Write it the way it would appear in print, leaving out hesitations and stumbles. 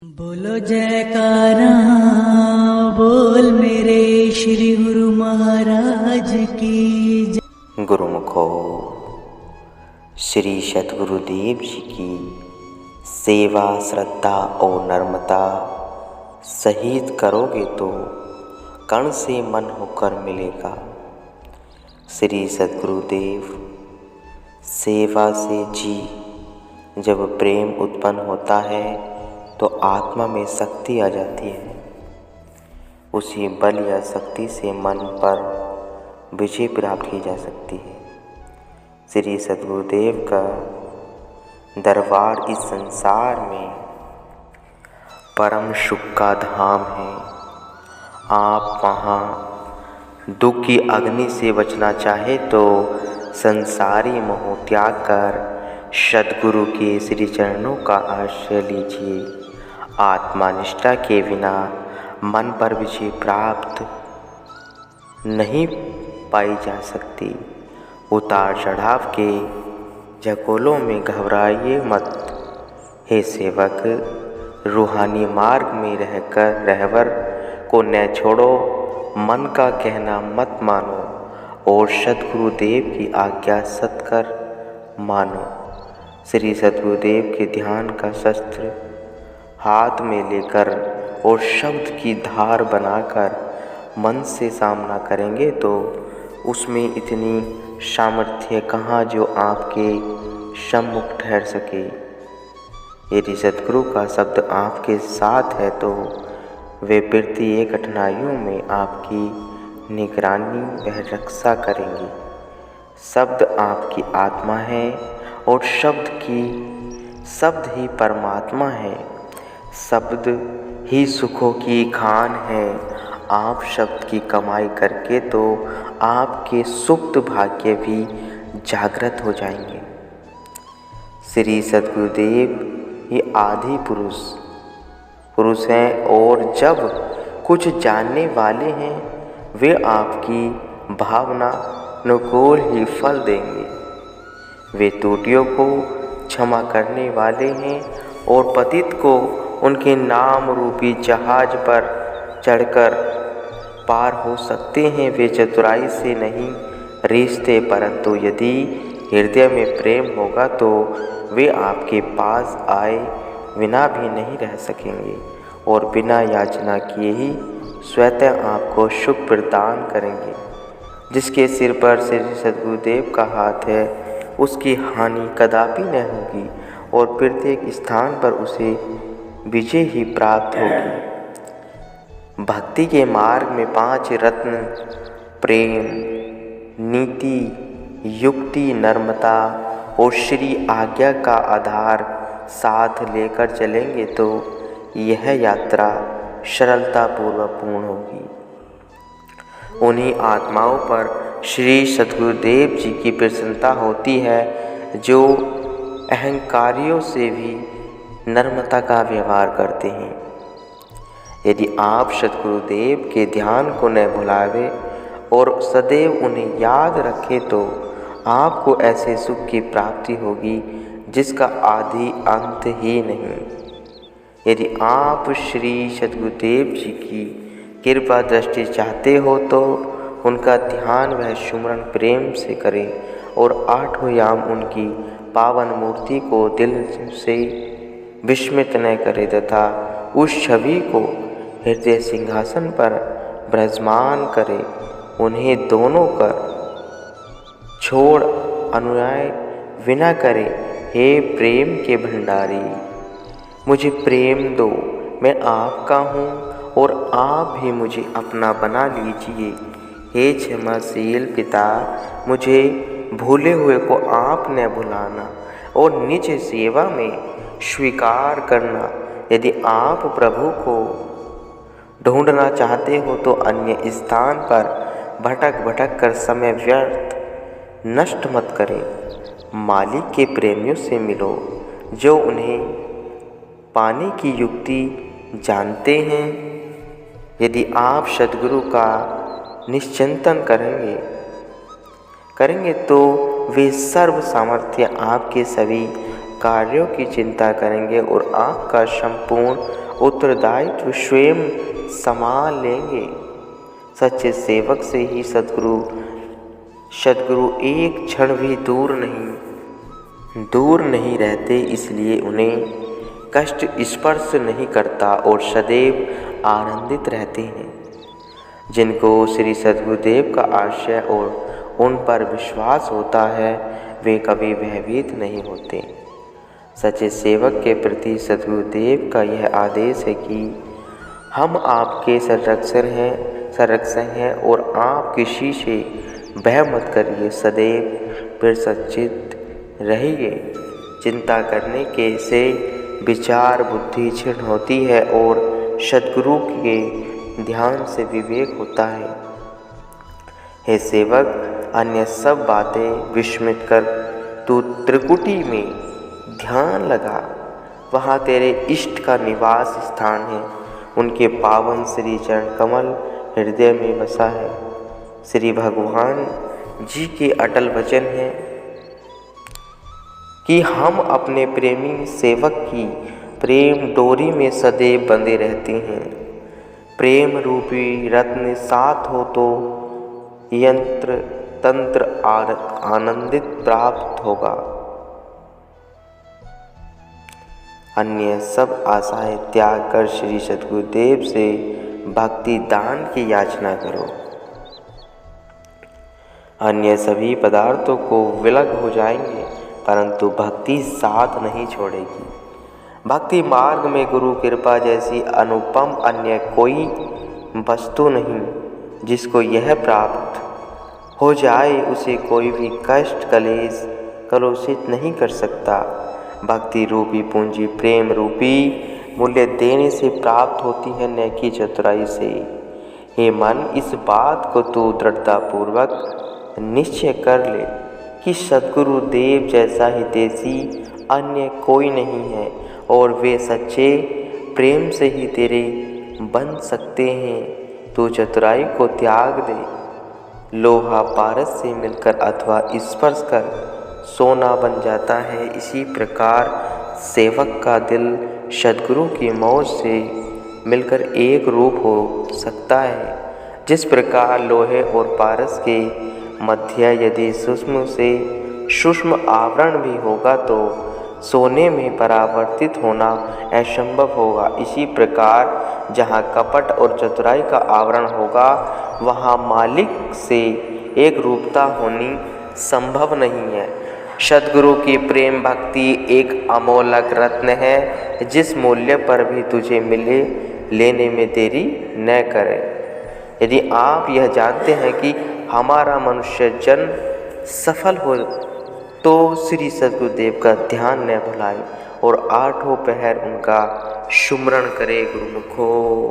बोलो जयकारा बोल मेरे श्री गुरु महाराज की जय। गुरुमुखो श्री सद्गुरुदेव जी की सेवा श्रद्धा और नम्रता सहित करोगे तो कण से मन होकर मिलेगा। श्री सद्गुरुदेव सेवा से जी जब प्रेम उत्पन्न होता है तो आत्मा में शक्ति आ जाती है। उसी बल या शक्ति से मन पर विजय प्राप्त की जा सकती है। श्री सद्गुरुदेव का दरबार इस संसार में परम सुख का धाम है। आप वहाँ दुख की अग्नि से बचना चाहे तो संसारी मोह त्याग कर सद्गुरु के श्री चरणों का आश्रय लीजिए। आत्मनिष्ठा के बिना मन पर विजय प्राप्त नहीं पाई जा सकती। उतार चढ़ाव के झकोलों में घबराइए मत। हे सेवक, रूहानी मार्ग में रहकर रहवर को न छोड़ो, मन का कहना मत मानो और सद्गुरुदेव की आज्ञा सत्कर मानो। श्री सद्गुरुदेव के ध्यान का शस्त्र हाथ में लेकर और शब्द की धार बनाकर मन से सामना करेंगे तो उसमें इतनी सामर्थ्य कहाँ जो आपके सम्मुख ठहर सके। यदि सद्गुरु का शब्द आपके साथ है तो वे प्रत्येक कठिनाइयों में आपकी निगरानी व रक्षा करेंगे। शब्द आपकी आत्मा है और शब्द ही परमात्मा है। शब्द ही सुखों की खान है। आप शब्द की कमाई करके तो आपके सुप्त भाग्य भी जागृत हो जाएंगे। श्री सद्गुरुदेव ये आदि पुरुष हैं और जब कुछ जानने वाले हैं वे आपकी भावना अनुकूल ही फल देंगे। वे त्रुटियों को क्षमा करने वाले हैं और पतित को उनके नाम रूपी जहाज पर चढ़कर पार हो सकते हैं। वे चतुराई से नहीं रिश्ते, परंतु यदि हृदय में प्रेम होगा तो वे आपके पास आए बिना भी नहीं रह सकेंगे और बिना याचना किए ही स्वतः आपको सुख प्रदान करेंगे। जिसके सिर पर श्री सद्गुरुदेव का हाथ है उसकी हानि कदापि न होगी और प्रत्येक स्थान पर उसे विजय ही प्राप्त होगी। भक्ति के मार्ग में 5 रत्न प्रेम, नीति, युक्ति, नम्रता और श्री आज्ञा का आधार साथ लेकर चलेंगे तो यह यात्रा सरलतापूर्वक पूर्ण होगी। उन्हीं आत्माओं पर श्री सद्गुरुदेव जी की प्रसन्नता होती है जो अहंकारियों से भी नम्रता का व्यवहार करते हैं। यदि आप सद्गुरुदेव के ध्यान को न भुलावे और सदैव उन्हें याद रखें तो आपको ऐसे सुख की प्राप्ति होगी जिसका आदि अंत ही नहीं। यदि आप श्री सद्गुरुदेव जी की कृपा दृष्टि चाहते हो तो उनका ध्यान व सुमरन प्रेम से करें और 8 याम उनकी पावन मूर्ति को दिल से विस्मित न करें तथा उस छवि को हृदय सिंहासन पर विराजमान करें। उन्हें दोनों कर छोड़ अनुयाय विना करें। हे प्रेम के भंडारी, मुझे प्रेम दो, मैं आपका हूँ और आप भी मुझे अपना बना लीजिए। हे क्षमाशील पिता, मुझे भूले हुए को आप न भुलाना और निज सेवा में स्वीकार करना। यदि आप प्रभु को ढूंढना चाहते हो तो अन्य स्थान पर भटक कर समय व्यर्थ नष्ट मत करें। मालिक के प्रेमियों से मिलो जो उन्हें पाने की युक्ति जानते हैं। यदि आप सद्गुरु का निश्चिंतन करेंगे तो वे सर्व सामर्थ्य आपके सभी कार्यों की चिंता करेंगे और आपका संपूर्ण उत्तरदायित्व स्वयं संभाल लेंगे। सच्चे सेवक से ही सद्गुरु एक क्षण भी दूर नहीं रहते, इसलिए उन्हें कष्ट स्पर्श नहीं करता और सदैव आनंदित रहते हैं। जिनको श्री सद्गुरुदेव का आश्रय और उन पर विश्वास होता है, वे कभी भयभीत नहीं होते। सच्चे सेवक के प्रति सद्गुरुदेव का यह आदेश है कि हम आपके संरक्षक हैं और आप किसी से भय मत करिए, सदैव प्रसन्नचित्त रहिए। चिंता करने के से विचार बुद्धि क्षीण होती है और सद्गुरु के ध्यान से विवेक होता है। हे सेवक, अन्य सब बातें विस्मृत कर तू त्रिकुटी में ध्यान लगा। वहाँ तेरे इष्ट का निवास स्थान है। उनके पावन श्री चरण कमल हृदय में बसा है। श्री भगवान जी के अटल वचन है कि हम अपने प्रेमी सेवक की प्रेम डोरी में सदैव बंधे रहते हैं। प्रेम रूपी रत्न साथ हो तो यंत्र तंत्र आनंदित प्राप्त होगा। अन्य सब आशाएं त्याग कर श्री सद्गुरुदेव से भक्ति दान की याचना करो। अन्य सभी पदार्थों को विलग हो जाएंगे, परंतु भक्ति साथ नहीं छोड़ेगी। भक्ति मार्ग में गुरु कृपा जैसी अनुपम अन्य कोई वस्तु नहीं। जिसको यह प्राप्त हो जाए, उसे कोई भी कष्ट क्लेश कलुषित नहीं कर सकता। भक्ति रूपी पूंजी प्रेम रूपी मूल्य देने से प्राप्त होती है, न कि चतुराई से। हे मन, इस बात को तू दृढ़तापूर्वक निश्चय कर ले कि सद्गुरु देव जैसा हितैषी अन्य कोई नहीं है और वे सच्चे प्रेम से ही तेरे बन सकते हैं। तू चतुराई को त्याग दे। लोहा पारस से मिलकर अथवा स्पर्श कर सोना बन जाता है, इसी प्रकार सेवक का दिल सद्गुरु की मौज से मिलकर एक रूप हो सकता है। जिस प्रकार लोहे और पारस के मध्य यदि सूक्ष्म से सूक्ष्म आवरण भी होगा तो सोने में परावर्तित होना असंभव होगा, इसी प्रकार जहाँ कपट और चतुराई का आवरण होगा, वहाँ मालिक से एक रूपता होनी संभव नहीं है। सद्गुरु की प्रेम भक्ति एक अमोलक रत्न है, जिस मूल्य पर भी तुझे मिले लेने में देरी न करे। यदि आप यह जानते हैं कि हमारा मनुष्य जन्म सफल हो तो श्री सद्गुरुदेव का ध्यान न भुलाए और आठों पहर उनका सुमरण करे। गुरुमुखो।